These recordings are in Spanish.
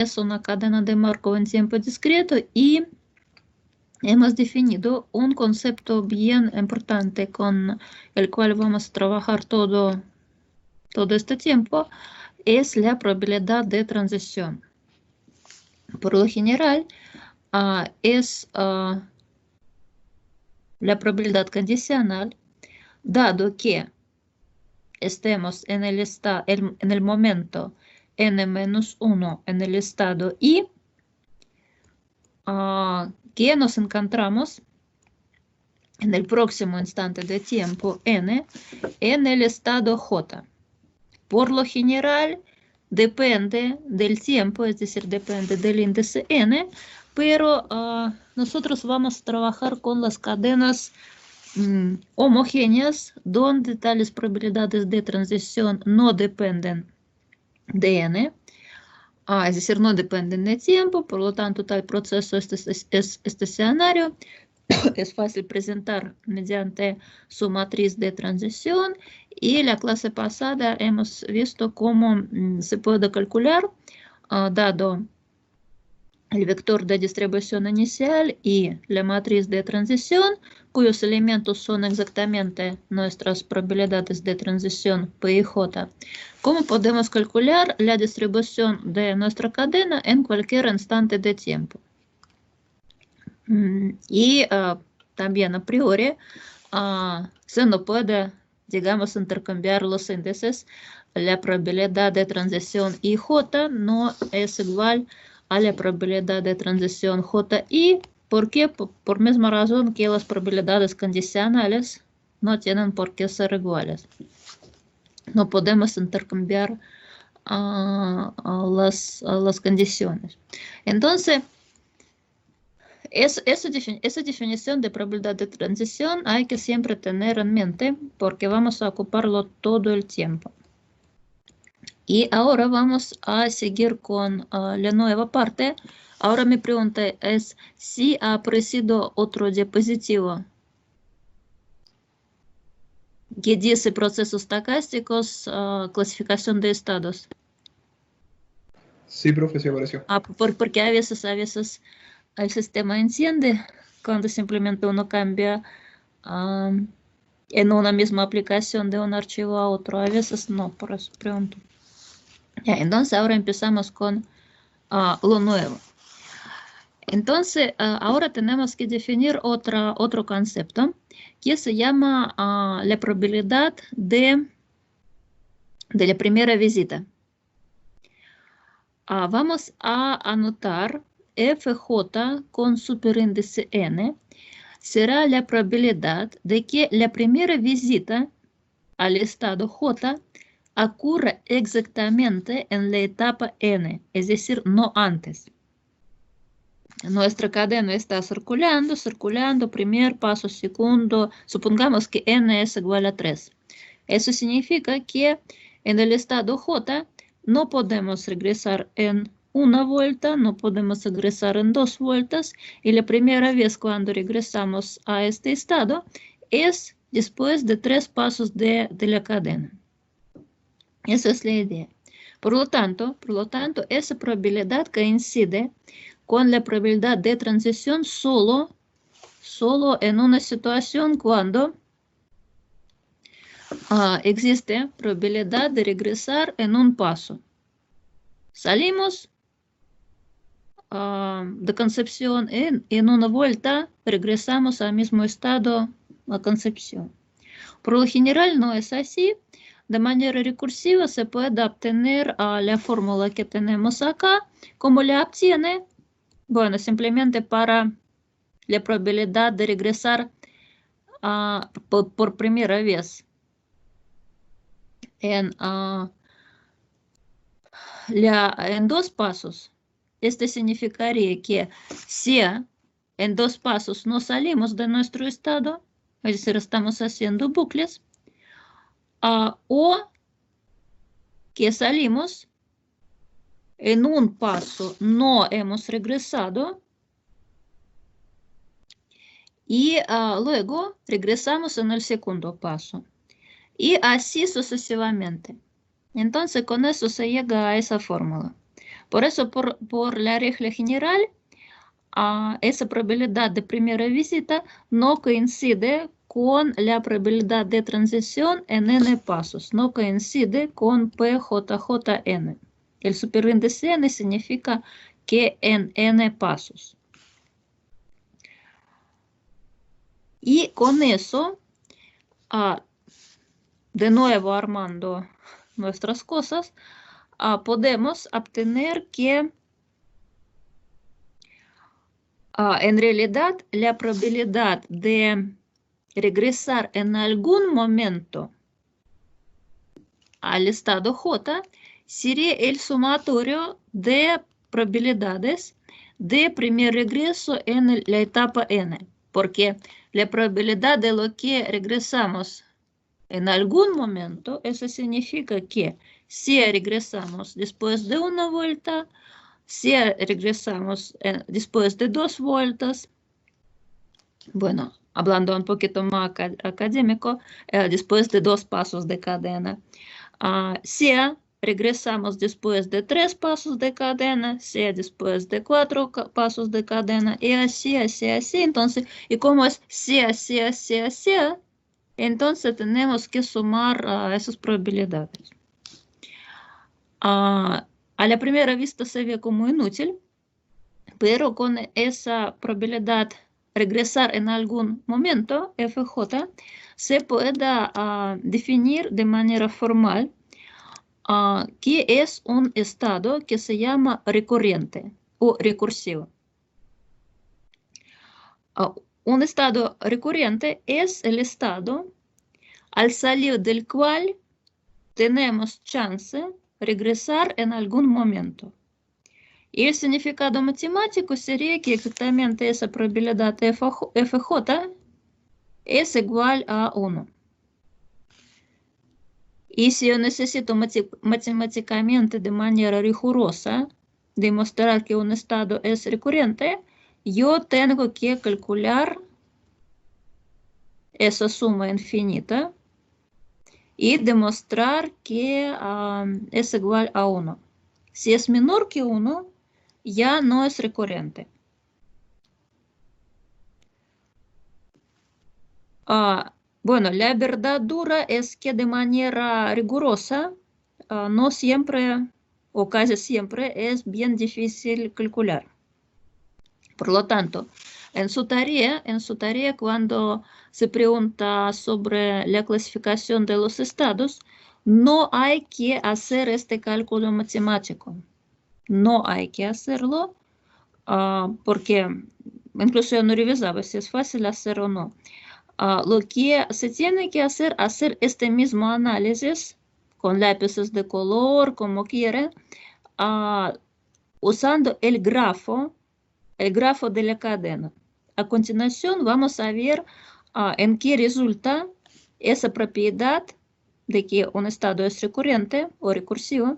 es una cadena de marco en tiempo discreto y hemos definido un concepto bien importante con el cual vamos a trabajar todo este tiempo, es la probabilidad de transición. Por lo general, es la probabilidad condicional, dado que estemos en el momento n-1 en el estado I, que nos encontramos en el próximo instante de tiempo n en el estado J. Por lo general, depende del tiempo, es decir, depende del índice n, pero nosotros vamos a trabajar con las cadenas homogéneas, donde tales probabilidades de transición no dependen de n, es decir, no dependen de tiempo, por lo tanto, tal proceso es estacionario. Es fácil presentar mediante su matriz de transición, y la clase pasada hemos visto cómo se puede calcular, dado el vector de distribución inicial y la matriz de transición, cuyos elementos son exactamente nuestras probabilidades de transición P y J. ¿Cómo podemos calcular la distribución de nuestra cadena en cualquier instante de tiempo? Y también a priori se no puede, digamos, intercambiar los índices. La probabilidad de transición IJ no es igual a la probabilidad de transición JI. ¿Por qué? Por misma razón que las probabilidades condicionales no tienen por qué ser iguales. No podemos intercambiar las condiciones. Entonces, esa definición de probabilidad de transición hay que siempre tener en mente, porque vamos a ocuparlo todo el tiempo. Y ahora vamos a seguir con la nueva parte. Ahora mi pregunta es si ha aparecido otro diapositivo que dice procesos estocásticos, clasificación de estados. Sí, profe, sí apareció. Porque a veces el sistema enciende cuando simplemente uno cambia en una misma aplicación de un archivo a otro. A veces no, por eso pregunto. Ya, entonces ahora empezamos con lo nuevo. Entonces ahora tenemos que definir otro concepto que se llama la probabilidad de la primera visita. Vamos a anotar FJ con superíndice n. Será la probabilidad de que la primera visita al estado J ocurra exactamente en la etapa n, es decir, no antes. Nuestra cadena está circulando, primer paso, segundo, supongamos que n es igual a 3. Eso significa que en el estado J no podemos regresar en una vuelta, no podemos regresar en 2 vueltas, y la primera vez cuando regresamos a este estado es después de 3 pasos de la cadena. Esa es la idea. Por lo tanto, esa probabilidad coincide con la probabilidad de transición solo en una situación cuando existe probabilidad de regresar en un paso. Salimos de Concepción en una vuelta, regresamos al mismo estado a Concepción. Por lo general no es así. De manera recursiva se puede obtener la fórmula que tenemos acá. ¿Cómo la obtiene? Bueno, simplemente para la probabilidad de regresar por primera vez en 2 pasos. Esto significaría que si en 2 pasos no salimos de nuestro estado, es decir, estamos haciendo bucles, o que salimos en un paso, no hemos regresado, y luego regresamos en el segundo paso. Y así sucesivamente. Entonces, con eso se llega a esa fórmula. Por eso, por la regla general, esa probabilidad de primera visita no coincide con la probabilidad de transición en n pasos, no coincide con PJJN. El superíndice n significa que en n pasos. Y con eso, de nuevo armando nuestras cosas, podemos obtener que en realidad la probabilidad de regresar en algún momento al estado J sería el sumatorio de probabilidades de primer regreso en la etapa n, porque la probabilidad de lo que regresamos en algún momento, eso significa que si regresamos después de una vuelta, si regresamos después de 2 vueltas, bueno, hablando un poquito más académico, después de 2 pasos de cadena. Si regresamos después de 3 pasos de cadena, si después de 4 pasos de cadena, y así, entonces, y como es si, así, entonces tenemos que sumar esas probabilidades. A la primera vista se ve como inútil, pero con esa probabilidad regresar en algún momento, FJ, se puede definir de manera formal que es un estado que se llama recurrente o recursivo. Un estado recurrente es el estado al salir del cual tenemos chance regresar en algún momento. Y el significado matemático sería que exactamente esa probabilidad FJ es igual a 1. Y si yo necesito matemáticamente de manera rigurosa demostrar que un estado es recurrente, yo tengo que calcular esa suma infinita y demostrar que es igual a 1. Si es menor que 1, ya no es recurrente. Bueno, la verdad dura es que de manera rigurosa no siempre o casi siempre es bien difícil calcular. Por lo tanto, en su tarea cuando se pregunta sobre la clasificación de los estados, no hay que hacer este cálculo matemático. No hay que hacerlo porque incluso yo no revisaba si es fácil hacer o no. Lo que se tiene que hacer este mismo análisis con lápices de color, como quiera, usando el grafo de la cadena. A continuación vamos a ver en qué resulta esa propiedad de que un estado es recurrente o recursivo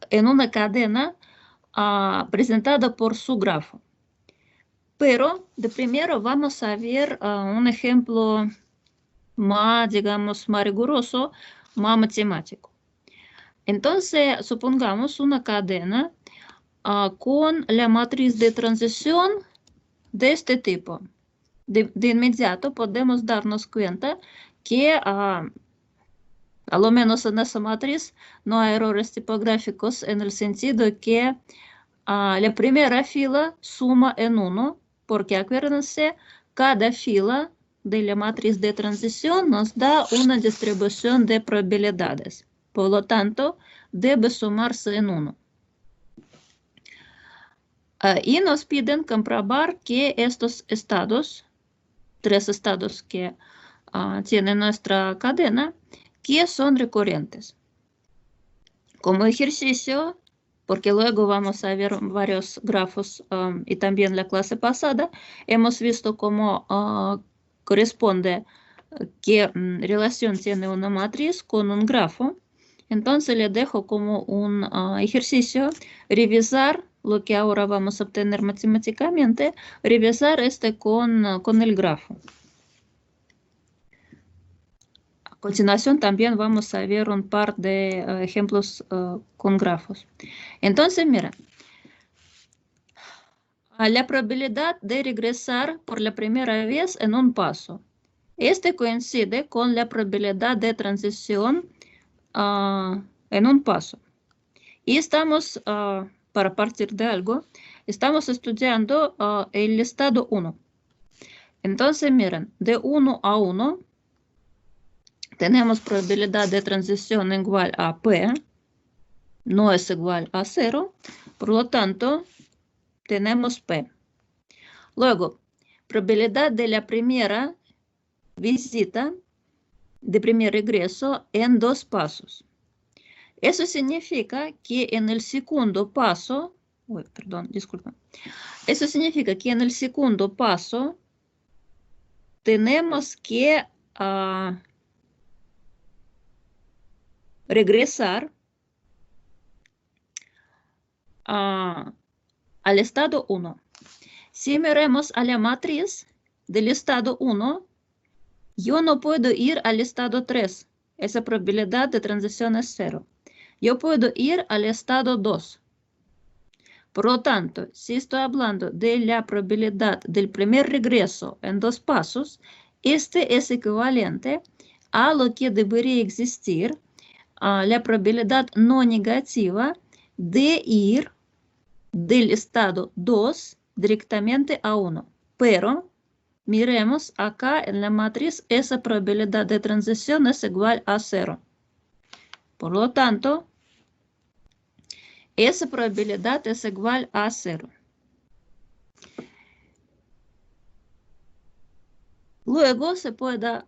en una cadena presentada por su grafo. Pero de primero vamos a ver un ejemplo más, digamos, más riguroso, más matemático. Entonces, supongamos una cadena con la matriz de transición de este tipo. De inmediato podemos darnos cuenta que a lo menos en esa matriz no hay errores tipográficos en el sentido que la primera fila suma en 1, porque acuérdense, cada fila de la matriz de transición nos da una distribución de probabilidades. Por lo tanto, debe sumarse en 1. Y nos piden comprobar que estos estados, 3 estados que tiene nuestra cadena, que son recurrentes. Como ejercicio, porque luego vamos a ver varios grafos y también la clase pasada, hemos visto cómo corresponde qué relación tiene una matriz con un grafo. Entonces le dejo como un ejercicio revisar lo que ahora vamos a obtener matemáticamente, revisar con el grafo. A continuación también vamos a ver un par de ejemplos con grafos. Entonces, mira, la probabilidad de regresar por la primera vez en un paso. Este coincide con la probabilidad de transición en un paso. Y estamos, para partir de algo, estamos estudiando el estado 1. Entonces, miren, de 1 a 1 tenemos probabilidad de transición igual a P, no es igual a 0, por lo tanto, tenemos P. Luego, probabilidad de la primera visita, de primer regreso en 2 pasos. Eso significa que en el segundo paso, eso significa que en el segundo paso tenemos que regresar al estado 1. Si miramos a la matriz del estado 1, yo no puedo ir al estado 3. Esa probabilidad de transición es 0. Yo puedo ir al estado 2. Por lo tanto, si estoy hablando de la probabilidad del primer regreso en 2 pasos, este es equivalente a lo que debería existir la probabilidad no negativa de ir del estado 2 directamente a 1. Pero, miremos acá en la matriz, esa probabilidad de transición es igual a 0. Por lo tanto, esa probabilidad es igual a 0. Luego se puede,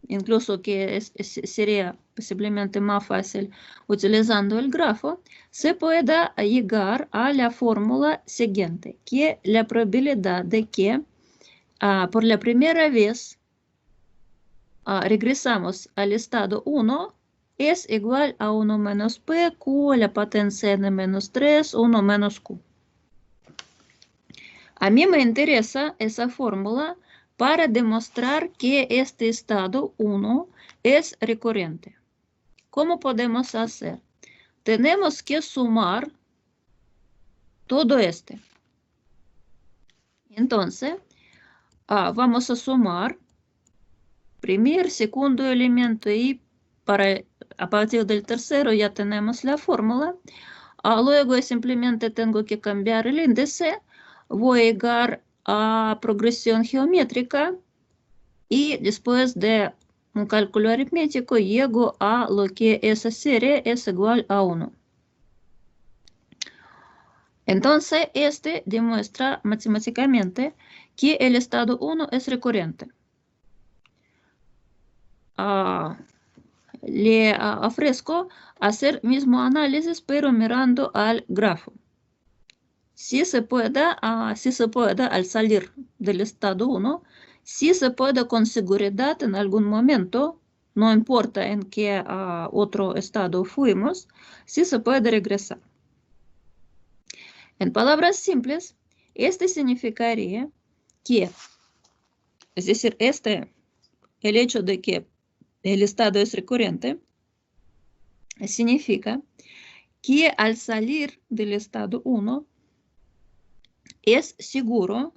incluso que sería posiblemente más fácil utilizando el grafo, se puede llegar a la fórmula siguiente, que la probabilidad de que por la primera vez regresamos al estado 1 es igual a 1 menos P, Q a la potencia n menos 3, 1 menos Q. A mí me interesa esa fórmula para demostrar que este estado 1 es recurrente. ¿Cómo podemos hacer? Tenemos que sumar todo este. Entonces, vamos a sumar primer, segundo elemento y a partir del tercero ya tenemos la fórmula. Luego simplemente tengo que cambiar el índice. Voy a llegar a progresión geométrica y después de un cálculo aritmético llego a lo que esa serie es igual a 1. Entonces, este demuestra matemáticamente que el estado 1 es recurrente. Le ofrezco hacer mismo análisis, pero mirando al grafo. Si se puede, al salir del estado 1, si se puede con seguridad en algún momento, no importa en qué otro estado fuimos, si se puede regresar. En palabras simples, este significaría que, es decir, el hecho de que el estado es recurrente, significa que al salir del estado 1, es seguro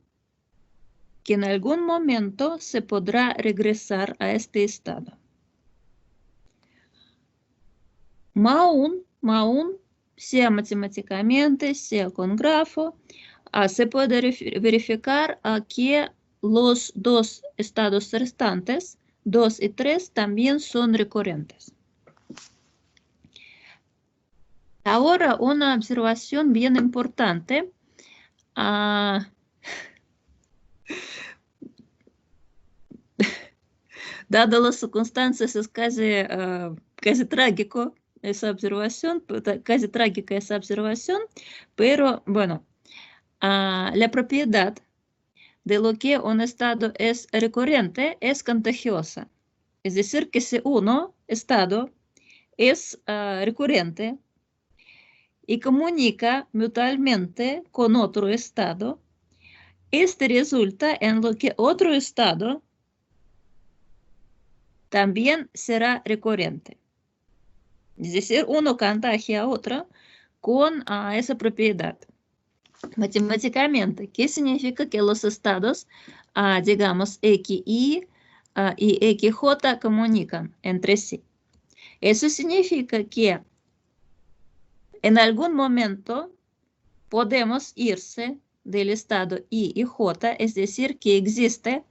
que en algún momento se podrá regresar a este estado. Más aún, sea matemáticamente, sea con grafo, se puede verificar que los 2 estados restantes, 2 y 3, también son recurrentes. Ahora una observación bien importante. Dadas las circunstancias, es casi trágico esa observación, casi trágica esa observación, pero bueno, la propiedad de lo que un estado es recurrente es contagiosa. Es decir, que si un estado es recurrente y comunica mutualmente con otro estado, este resulta en lo que otro estado también será recurrente. Es decir, uno contagia a otro con esa propiedad. Matemáticamente, ¿qué significa que los estados, digamos, X y XJ comunican entre sí? Eso significa que en algún momento podemos irse del estado I y J, es decir, que existe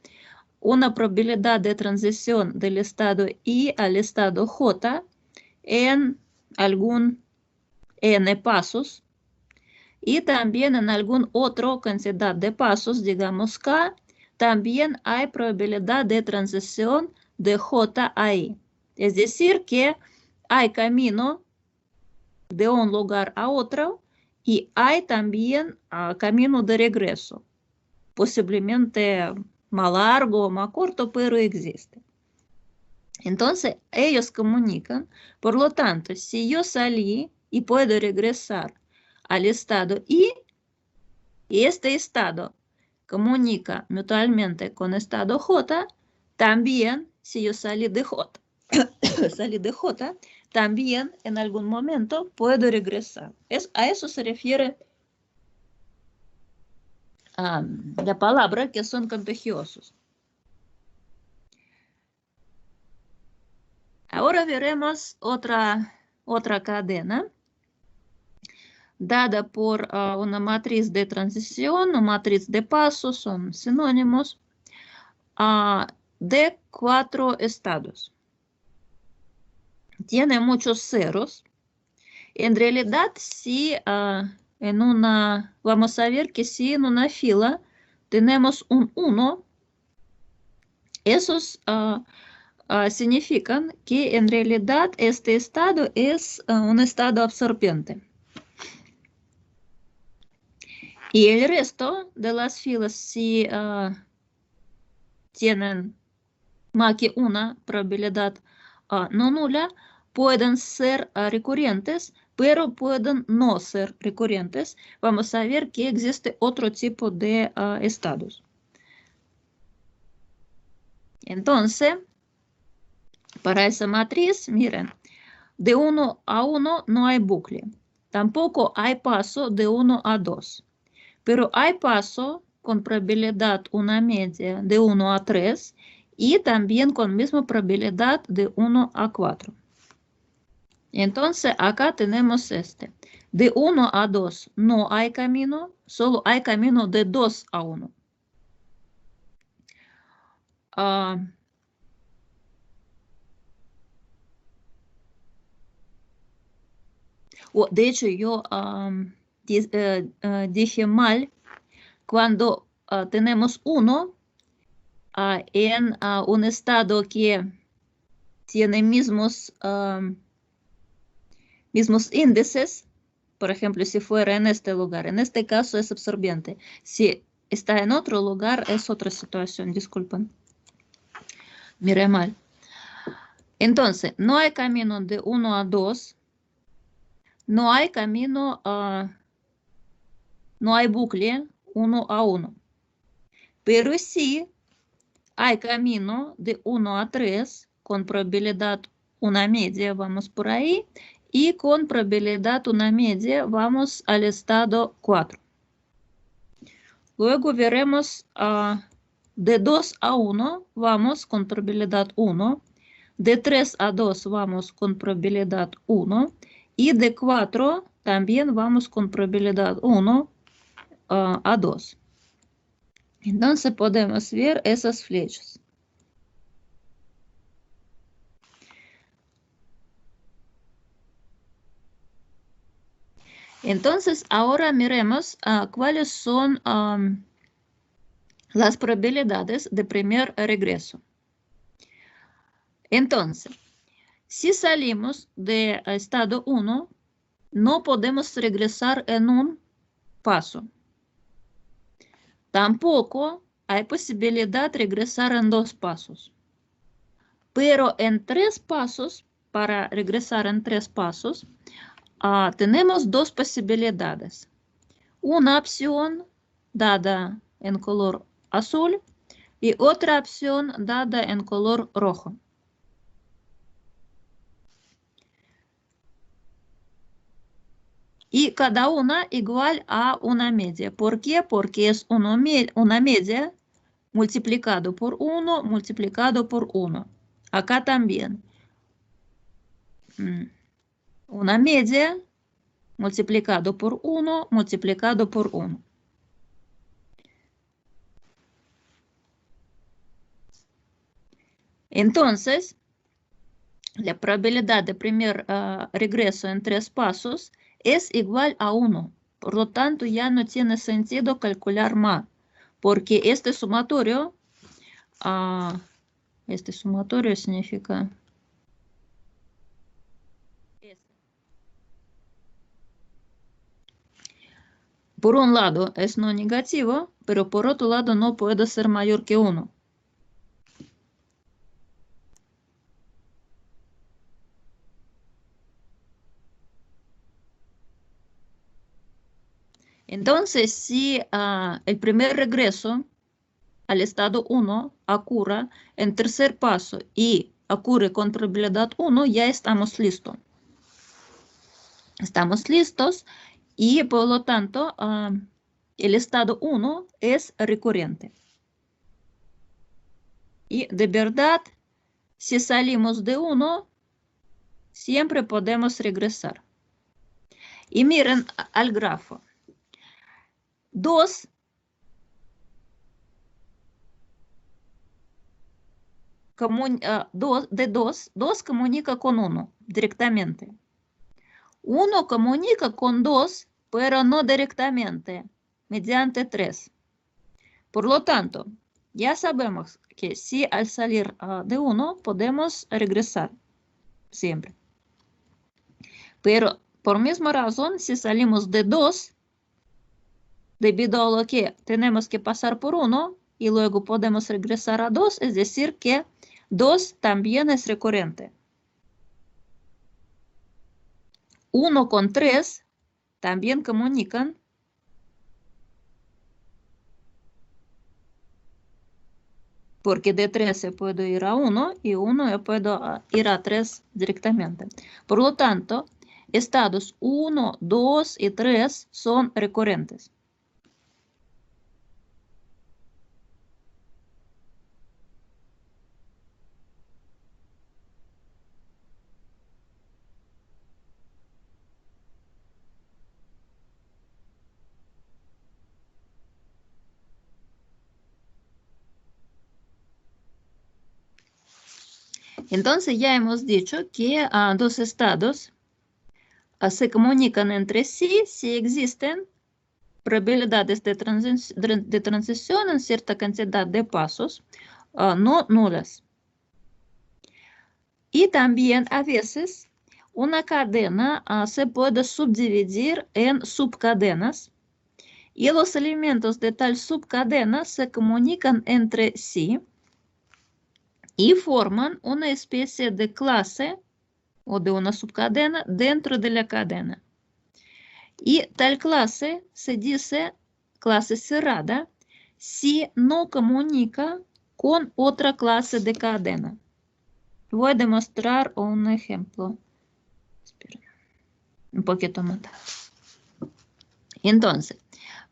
una probabilidad de transición del estado I al estado J en algún n pasos y también en algún otro cantidad de pasos, digamos K, también hay probabilidad de transición de J a I. Es decir, que hay camino de un lugar a otro y hay también camino de regreso, posiblemente más largo o más corto, pero existe. Entonces, ellos comunican. Por lo tanto, si yo salí y puedo regresar al estado I, y este estado comunica mutuamente con estado J, también, si yo salí de J, también en algún momento puedo regresar. A eso se refiere la palabra que son contagiosos. Ahora veremos otra cadena dada por una matriz de transición o matriz de pasos, son sinónimos, de 4 estados. Tiene muchos ceros. En realidad, si vamos a ver que si en una fila tenemos un 1, esos significan que en realidad este estado es un estado absorbente. Y el resto de las filas, si tienen más que una probabilidad no nula, pueden ser recurrentes, pero pueden no ser recurrentes. Vamos a ver que existe otro tipo de estados. Entonces, para esa matriz, miren, de 1 a 1 no hay bucle. Tampoco hay paso de 1 a 2. Pero hay paso con probabilidad una media de 1 a 3 y también con misma probabilidad de 1 a 4. Entonces, acá tenemos este. De 1 a 2 no hay camino, solo hay camino de 2 a 1. De hecho, yo dije mal cuando tenemos 1 en un estado que tiene mismos índices. Por ejemplo, si fuera en este lugar, en este caso es absorbente. Si está en otro lugar, es otra situación, disculpen. Miré mal. Entonces, no hay camino de 1 a 2. No hay camino, no hay bucle 1 a 1. Pero sí hay camino de 1 a 3 con probabilidad una media, vamos por ahí. Y con probabilidad una media vamos al estado 4. Luego veremos de 2 a 1 vamos con probabilidad 1. De 3 a 2 vamos con probabilidad 1. Y de 4 también vamos con probabilidad 1 a 2. Entonces podemos ver esas flechas. Entonces, ahora miremos cuáles son las probabilidades de primer regreso. Entonces, si salimos de estado 1, no podemos regresar en un paso. Tampoco hay posibilidad de regresar en 2 pasos. Pero en 3 pasos, para regresar en 3 pasos, tenemos 2 posibilidades. Una opción dada en color azul y otra opción dada en color rojo. y cada una igual a una media. ¿Por qué? Porque es una media multiplicado por 1 multiplicado por 1. Acá también. Una media multiplicado por 1 multiplicado por 1. Entonces, la probabilidad de primer regreso en 3 pasos es igual a 1. Por lo tanto, ya no tiene sentido calcular más, porque este sumatorio significa... Por un lado es no negativo, pero por otro lado no puede ser mayor que 1. Entonces, si el primer regreso al estado 1 ocurra en tercer paso y ocurre con probabilidad 1, ya estamos listos. Estamos listos y por lo tanto el estado 1 es recurrente. Y de verdad, si salimos de 1, siempre podemos regresar. Y miren al grafo. 2 comunica con 1 directamente. 1 comunica con 2, pero no directamente, mediante 3. Por lo tanto, ya sabemos que si al salir de 1 podemos regresar siempre. Pero por misma razón, si salimos de 2, debido a lo que tenemos que pasar por 1 y luego podemos regresar a 2, es decir que 2 también es recurrente. 1 con 3 también comunican. Porque de 3 se puede ir a 1 y 1 puedo ir a 3 directamente. Por lo tanto, estados 1, 2 y 3 son recurrentes. Entonces ya hemos dicho que dos estados se comunican entre sí si existen probabilidades de transición en cierta cantidad de pasos no nulas. Y también a veces una cadena se puede subdividir en subcadenas y los elementos de tal subcadena se comunican entre sí y forman una especie de clase o de una subcadena dentro de la cadena. Y tal clase se dice clase cerrada si no comunica con otra clase de cadena. Voy a demostrar un ejemplo. Espera, un poquito más tarde. Entonces,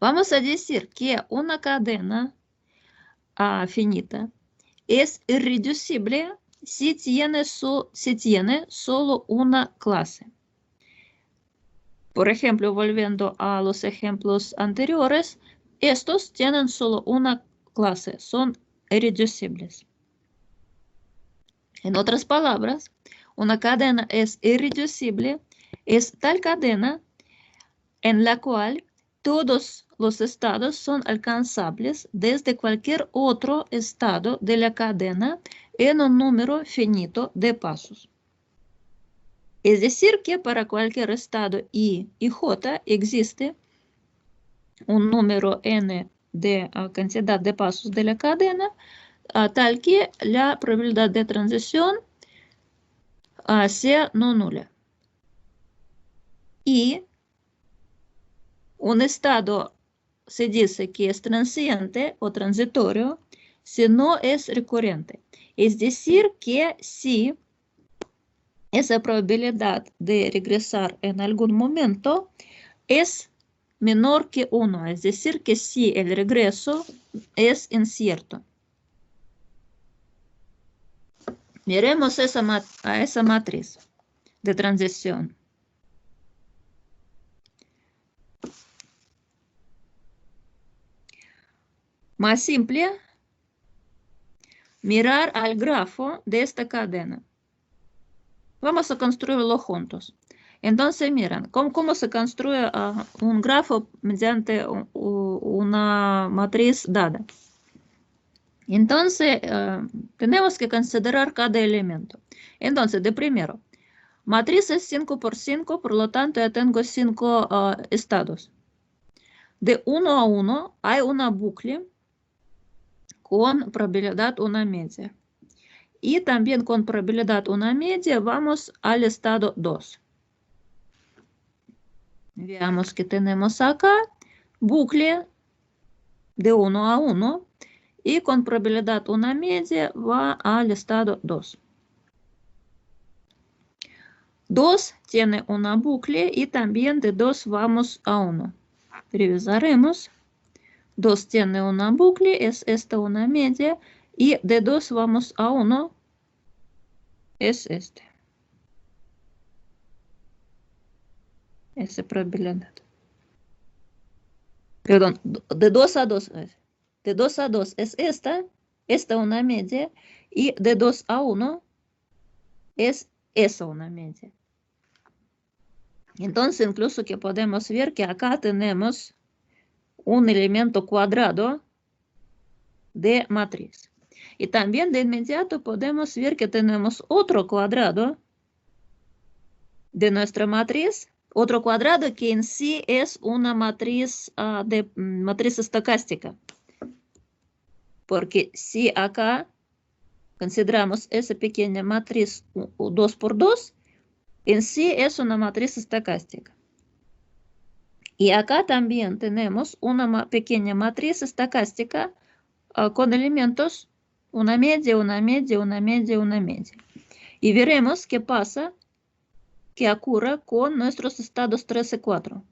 vamos a decir que una cadena finita es irreducible si tiene solo una clase. Por ejemplo, volviendo a los ejemplos anteriores, estos tienen solo una clase, son irreducibles. En otras palabras, una cadena es irreducible, es tal cadena en la cual todos los estados son alcanzables desde cualquier otro estado de la cadena en un número finito de pasos. Es decir, que para cualquier estado I y J existe un número n de cantidad de pasos de la cadena, tal que la probabilidad de transición sea no nula. Y un estado se dice que es transiente o transitorio si no es recurrente. Es decir, que si esa probabilidad de regresar en algún momento es menor que 1, es decir, que si el regreso es incierto. Miremos a esa matriz de transición. Más simple, mirar al grafo de esta cadena. Vamos a construirlo juntos. Entonces, miren, ¿cómo se construye un grafo mediante una matriz dada? Entonces, tenemos que considerar cada elemento. Entonces, de primero, matriz es 5 por 5, por lo tanto, ya tengo 5 estados. De 1 a 1 hay una bucle con probabilidad 1 media. Y también con probabilidad 1 media vamos al estado 2. Veamos que tenemos acá bucle de 1 a 1 y con probabilidad 1 media va al estado 2. 2 tiene una bucle y también de 2 vamos a 1. Revisaremos. 2 tiene una bucle, es esta 1 media, y de 2 vamos a 1, es este. Esa probabilidad. Perdón, de 2 a 2. De 2 a 2 es esta 1 media, y de 2 a 1 es esa 1 media. Entonces, incluso que podemos ver que acá tenemos un elemento cuadrado de matriz. Y también de inmediato podemos ver que tenemos otro cuadrado de nuestra matriz, otro cuadrado que en sí es una matriz matriz estocástica. Porque si acá consideramos esa pequeña matriz 2 por 2, en sí es una matriz estocástica. Y acá también tenemos una pequeña matriz estocástica con elementos 1 media, 1 media, 1 media, 1 media. Y veremos qué pasa, qué ocurre con nuestros estados 3 y 4.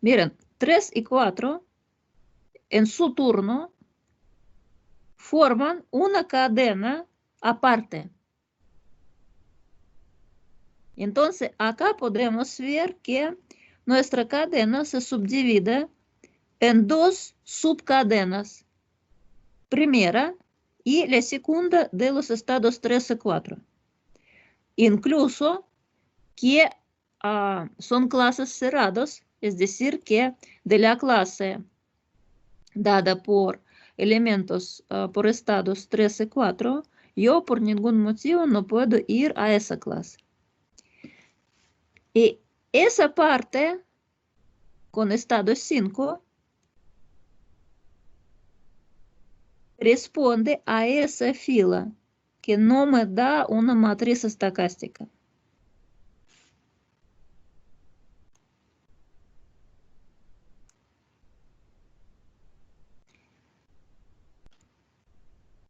Miren, 3 y 4 en su turno forman una cadena aparte. Entonces, acá podemos ver que nuestra cadena se subdivide en 2 subcadenas. Primera y la segunda de los estados 3 y 4. Incluso que son clases cerradas, es decir, que de la clase dada por elementos por estados 3 y 4, yo por ningún motivo no puedo ir a esa clase. Y esa parte con estado 5 responde a esa fila que no me da una matriz estocástica.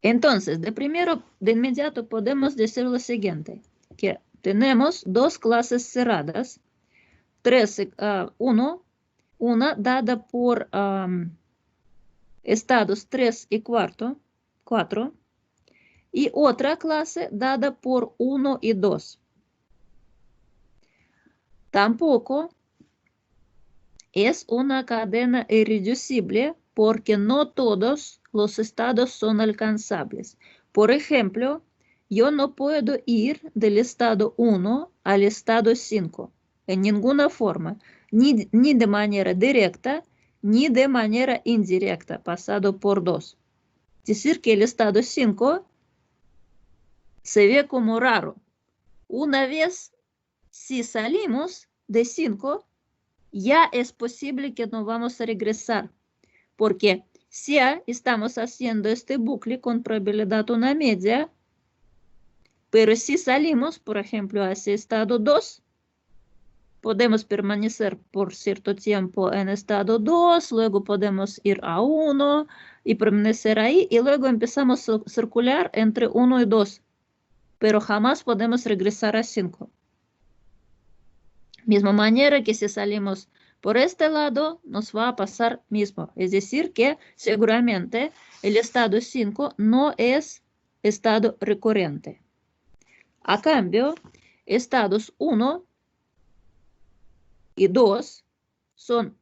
Entonces, de inmediato podemos decir lo siguiente, que tenemos 2 clases cerradas, una dada por estados 3 y 4, y otra clase dada por 1 y 2. Tampoco es una cadena irreducible porque no todos los estados son alcanzables. Por ejemplo, yo no puedo ir del estado 1 al estado 5 en ninguna forma, ni de manera directa, ni de manera indirecta, pasado por 2. Es decir, que el estado 5 se ve como raro. Una vez, si salimos de 5, ya es posible que no vamos a regresar, porque si estamos haciendo este bucle con probabilidad 1 media, pero si salimos, por ejemplo, hacia estado 2, podemos permanecer por cierto tiempo en estado 2, luego podemos ir a 1 y permanecer ahí, y luego empezamos a circular entre 1 y 2, pero jamás podemos regresar a 5. Misma manera que si salimos Por este lado nos va a pasar mismo. Es decir, que seguramente el estado 5 no es estado recurrente. A cambio, estados 1 y 2 son,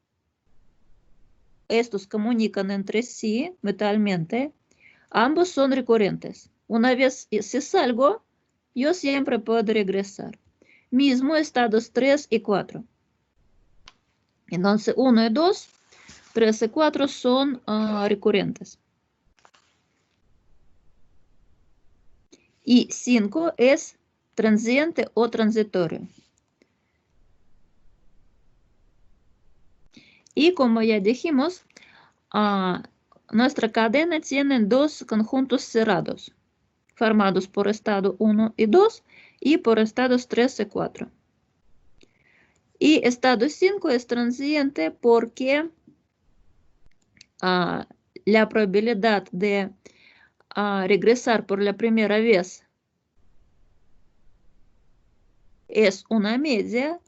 estos comunican entre sí mutuamente, ambos son recurrentes. Una vez si salgo, yo siempre puedo regresar. Mismo estados 3 y 4. Entonces 1 y 2, 3 y 4 son recurrentes. Y 5 es transiente o transitorio. Y como ya dijimos, nuestra cadena tiene dos conjuntos cerrados, formados por estado 1 y 2 y por estados 3 y 4. Y estado 5 es transiente porque la probabilidad de regresar por la primera vez es una media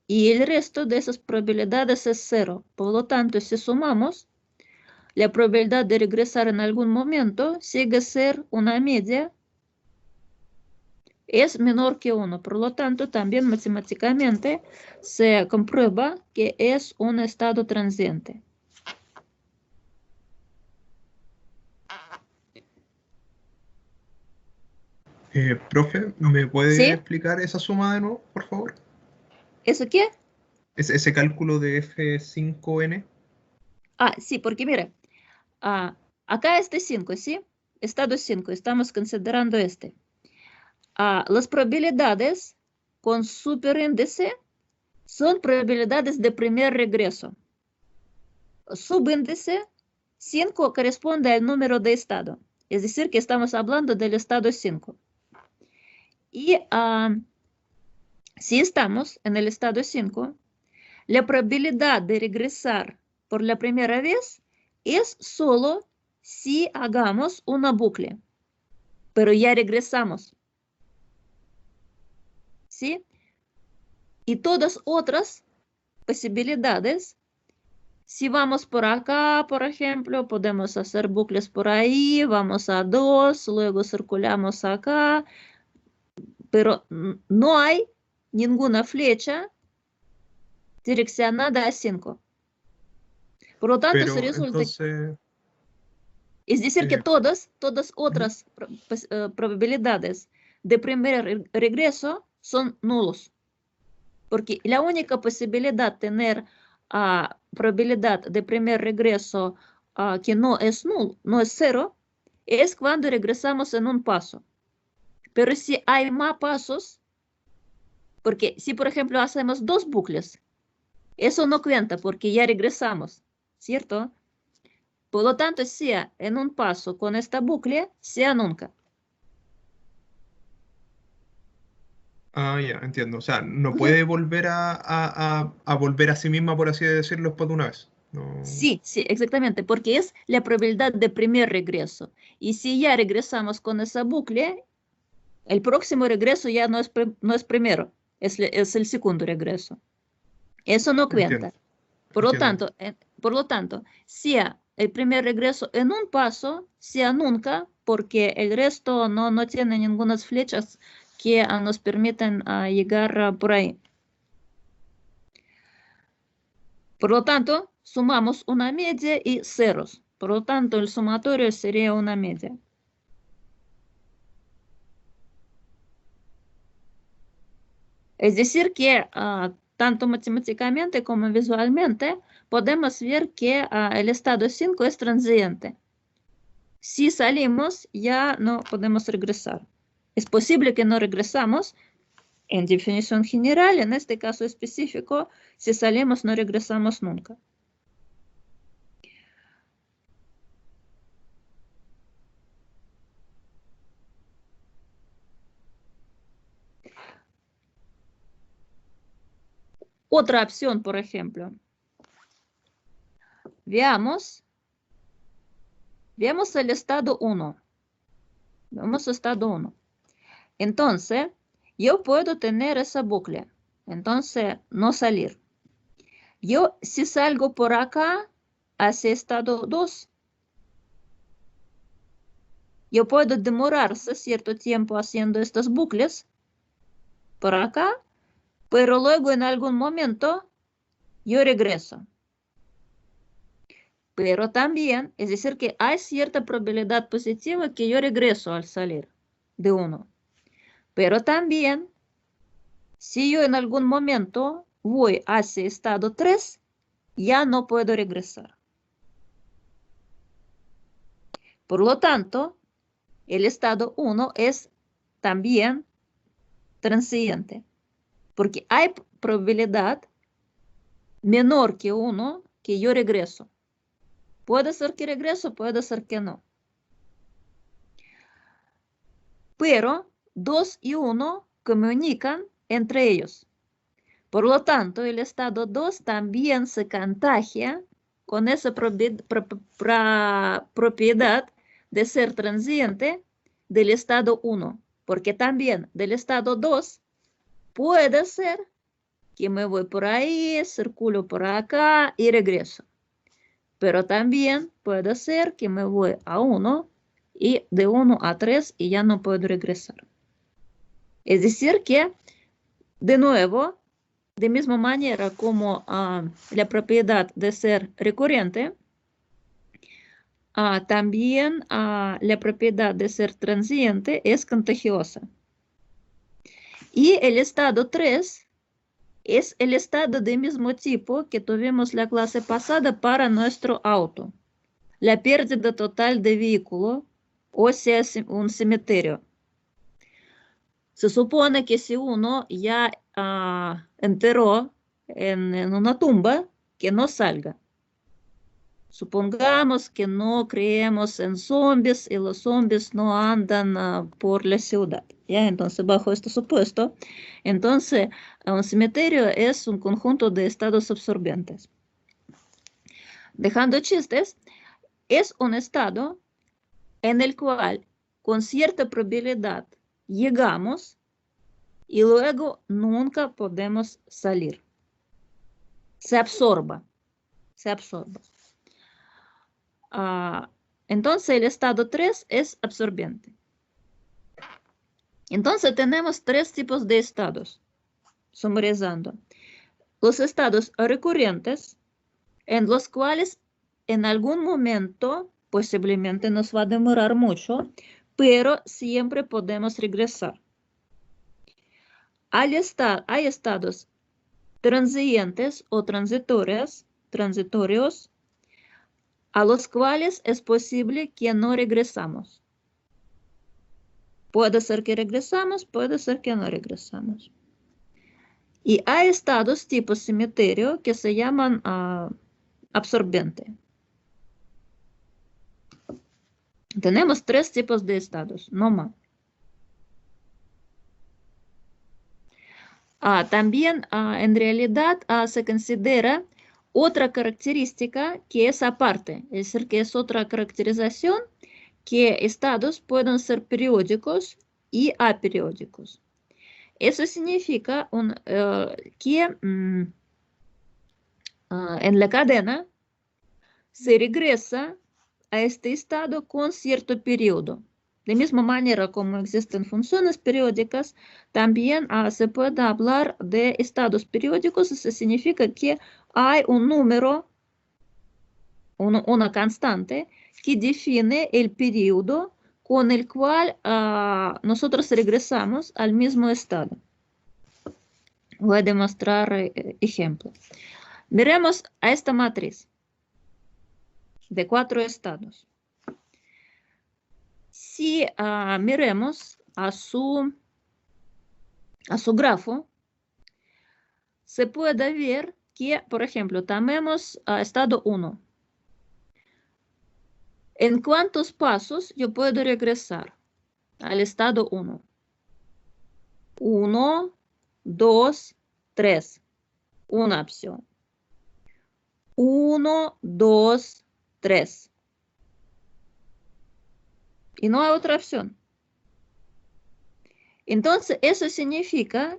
y el resto de esas probabilidades es 0. Por lo tanto, si sumamos, la probabilidad de regresar en algún momento sigue ser una media, es menor que 1. Por lo tanto, también matemáticamente se comprueba que es un estado transiente. Profe, ¿me puede ¿Sí? explicar esa suma de nuevo, por favor? ¿Eso qué? Ese cálculo de F5N. Sí, porque mira, acá este 5, ¿sí? Estado 5, estamos considerando este. Las probabilidades con superíndice son probabilidades de primer regreso. Subíndice 5 corresponde al número de estado. Es decir, que estamos hablando del estado 5. Y si estamos en el estado 5, la probabilidad de regresar por la primera vez es solo si hagamos una bucle. Pero ya regresamos. ¿Sí? Y todas otras posibilidades, si vamos por acá, por ejemplo, podemos hacer bucles por ahí, vamos a 2, luego circulamos acá, pero no hay ninguna flecha direccionada a 5. Por lo tanto, se Pero resulta, entonces, es decir, que todas otras probabilidades de primer regreso son nulos. Porque la única posibilidad de tener probabilidad de primer regreso que no es nulo, no es 0, es cuando regresamos en un paso. Pero si hay más pasos, porque si por ejemplo hacemos 2 bucles, eso no cuenta porque ya regresamos, ¿cierto? Por lo tanto, sea en un paso con esta bucle, sea nunca. ya, entiendo. O sea, no puede volver a volver a sí misma, por así decirlo, después de una vez. No. Sí, sí, exactamente, porque es la probabilidad de primer regreso. Y si ya regresamos con esa bucle, el próximo regreso ya no es primero, es el segundo regreso. Eso no Entiendo, cuenta. entiendo. Por lo tanto, sea el primer regreso en un paso, sea nunca, porque el resto no tiene ninguna flechas que nos permiten llegar por ahí. Por lo tanto, sumamos una media y ceros. Por lo tanto, el sumatorio sería una media. Es decir, que tanto matemáticamente como visualmente podemos ver que el estado 5 es transiente. Si salimos, ya no podemos regresar. Es posible que no regresamos. En definición general, en este caso específico, si salimos, no regresamos nunca. Otra opción, por ejemplo. Veamos el estado 1. Vemos estado 1. Entonces, yo puedo tener esa bucle. Entonces, no salir. Yo si salgo por acá hacia estado 2, yo puedo demorarse cierto tiempo haciendo estos bucles por acá, pero luego en algún momento yo regreso. Pero también, es decir, que hay cierta probabilidad positiva que yo regreso al salir de 1. Pero también, si yo en algún momento voy hacia estado 3, ya no puedo regresar. Por lo tanto, el estado 1 es también transiente, porque hay probabilidad menor que 1 que yo regreso. Puede ser que regreso, puede ser que no. Pero 2 y 1 comunican entre ellos. Por lo tanto, el estado 2 también se contagia con esa propiedad de ser transiente del estado 1, porque también del estado 2 puede ser que me voy por ahí, circulo por acá y regreso. Pero también puede ser que me voy a 1 y de 1 a 3 y ya no puedo regresar. Es decir que, de nuevo, de misma manera como la propiedad de ser recurrente, también la propiedad de ser transiente es contagiosa. Y el estado 3 es el estado del mismo tipo que tuvimos la clase pasada para nuestro auto. La pérdida total de vehículo, o sea, un cementerio. Se supone que si uno ya enterró en una tumba, que no salga. Supongamos que no creemos en zombies y los zombies no andan por la ciudad. ¿Ya? Entonces, bajo este supuesto, entonces un cementerio es un conjunto de estados absorbentes. Dejando chistes, es un estado en el cual con cierta probabilidad llegamos y luego nunca podemos salir. Se absorba. Entonces el estado 3 es absorbente. Entonces tenemos 3 tipos de estados, sumarizando. Los estados recurrentes, en los cuales en algún momento posiblemente nos va a demorar mucho, pero siempre podemos regresar. Hay estados transientes o transitorios, a los cuales es posible que no regresamos. Puede ser que regresamos, puede ser que no regresamos. Y hay estados tipo cementerio que se llaman absorbente. Tenemos 3 tipos de estados, no más. También en realidad se considera otra característica que es aparte, es decir, que es otra caracterización que estados pueden ser periódicos y aperiódicos. Eso significa que en la cadena se regresa a este estado con cierto periodo. De misma manera como existen funciones periódicas, también se puede hablar de estados periódicos. Eso significa que hay un número, una constante, que define el periodo con el cual nosotros regresamos al mismo estado. Voy a demostrar ejemplo. Miremos a esta matriz de 4 estados. Si miremos a su grafo, se puede ver que, por ejemplo, tomemos estado 1. ¿En cuántos pasos yo puedo regresar al estado 1? 1, 2, 3. Una opción. 1, 2, 3. Y no hay otra opción. Entonces, eso significa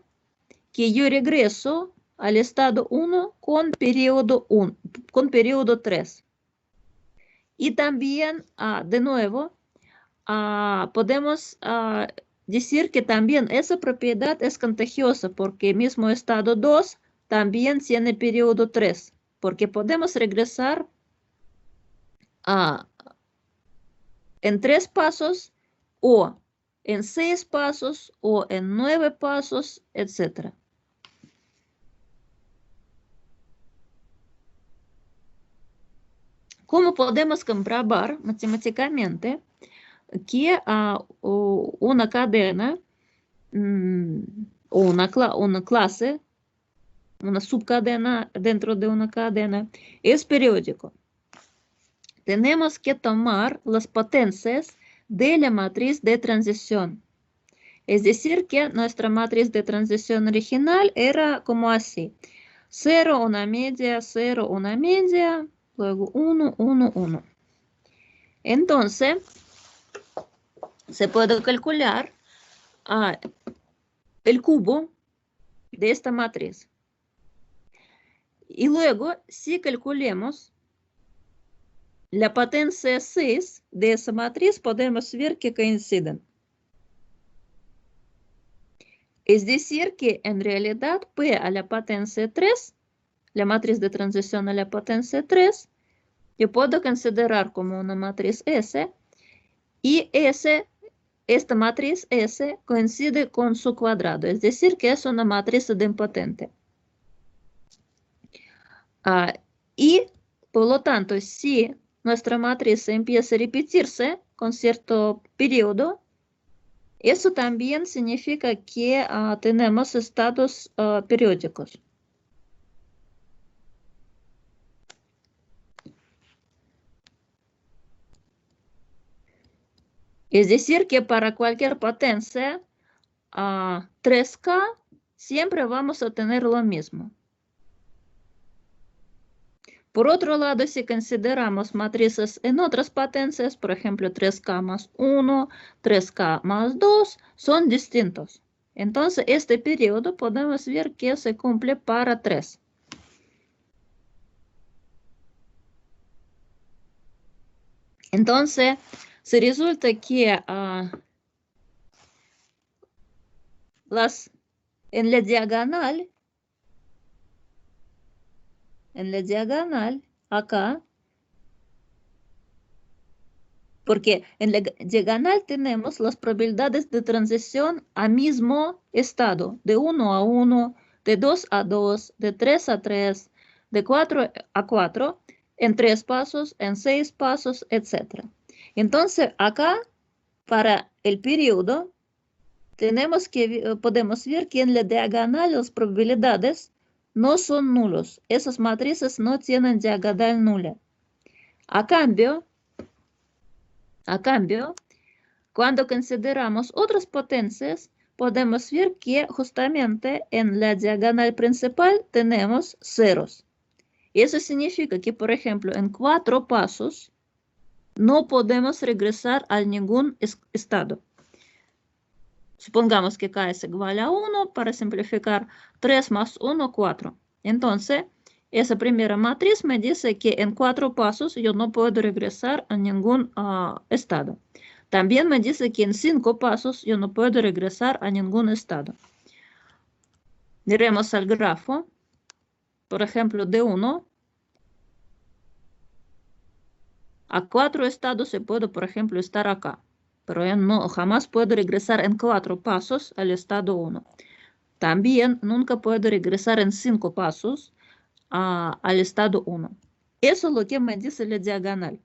que yo regreso al estado 1 con periodo 3. Y también, de nuevo, podemos decir que también esa propiedad es contagiosa porque mismo estado 2 también tiene periodo 3, porque podemos regresar en 3 pasos o en 6 pasos o en 9 pasos, etc. ¿Cómo podemos comprobar matemáticamente que una cadena o una clase, una subcadena dentro de una cadena es periódico? Tenemos que tomar las potencias de la matriz de transición. Es decir, que nuestra matriz de transición original era como así. 0, una media, 0, una media, luego 1, 1, 1. Entonces, se puede calcular el cubo de esta matriz. Y luego, si calculemos la potencia 6 de esa matriz, podemos ver que coinciden. Es decir, que en realidad P a la potencia 3, la matriz de transición a la potencia 3, yo puedo considerar como una matriz S, y esta matriz S coincide con su cuadrado, es decir, que es una matriz idempotente. Y, por lo tanto, si nuestra matriz empieza a repetirse con cierto periodo, eso también significa que tenemos estados periódicos. Es decir, que para cualquier potencia 3K siempre vamos a tener lo mismo. Por otro lado, si consideramos matrices en otras potencias, por ejemplo, 3K más 1, 3K más 2, son distintos. Entonces, este periodo podemos ver que se cumple para 3. Entonces, si resulta que en la diagonal, acá, porque en la diagonal tenemos las probabilidades de transición a mismo estado, de 1 a 1, de 2 a 2, de 3 a 3, de 4 a 4, en 3 pasos, en 6 pasos, etc. Entonces, acá, para el periodo, podemos ver que en la diagonal las probabilidades no son nulos. Esas matrices no tienen diagonal nula. A cambio, cuando consideramos otras potencias, podemos ver que justamente en la diagonal principal tenemos ceros. Eso significa que, por ejemplo, en 4 pasos no podemos regresar a ningún estado. Supongamos que K es igual a 1, para simplificar, 3 más 1, 4. Entonces, esa primera matriz me dice que en 4 pasos yo no puedo regresar a ningún estado. También me dice que en 5 pasos yo no puedo regresar a ningún estado. Miremos al grafo. Por ejemplo, de 1 a 4 estados se puede, por ejemplo, estar acá. Pero yo jamás puedo regresar en 4 pasos al estado 1. También nunca puedo regresar en 5 pasos al estado 1. Eso es lo que me dice la diagonal.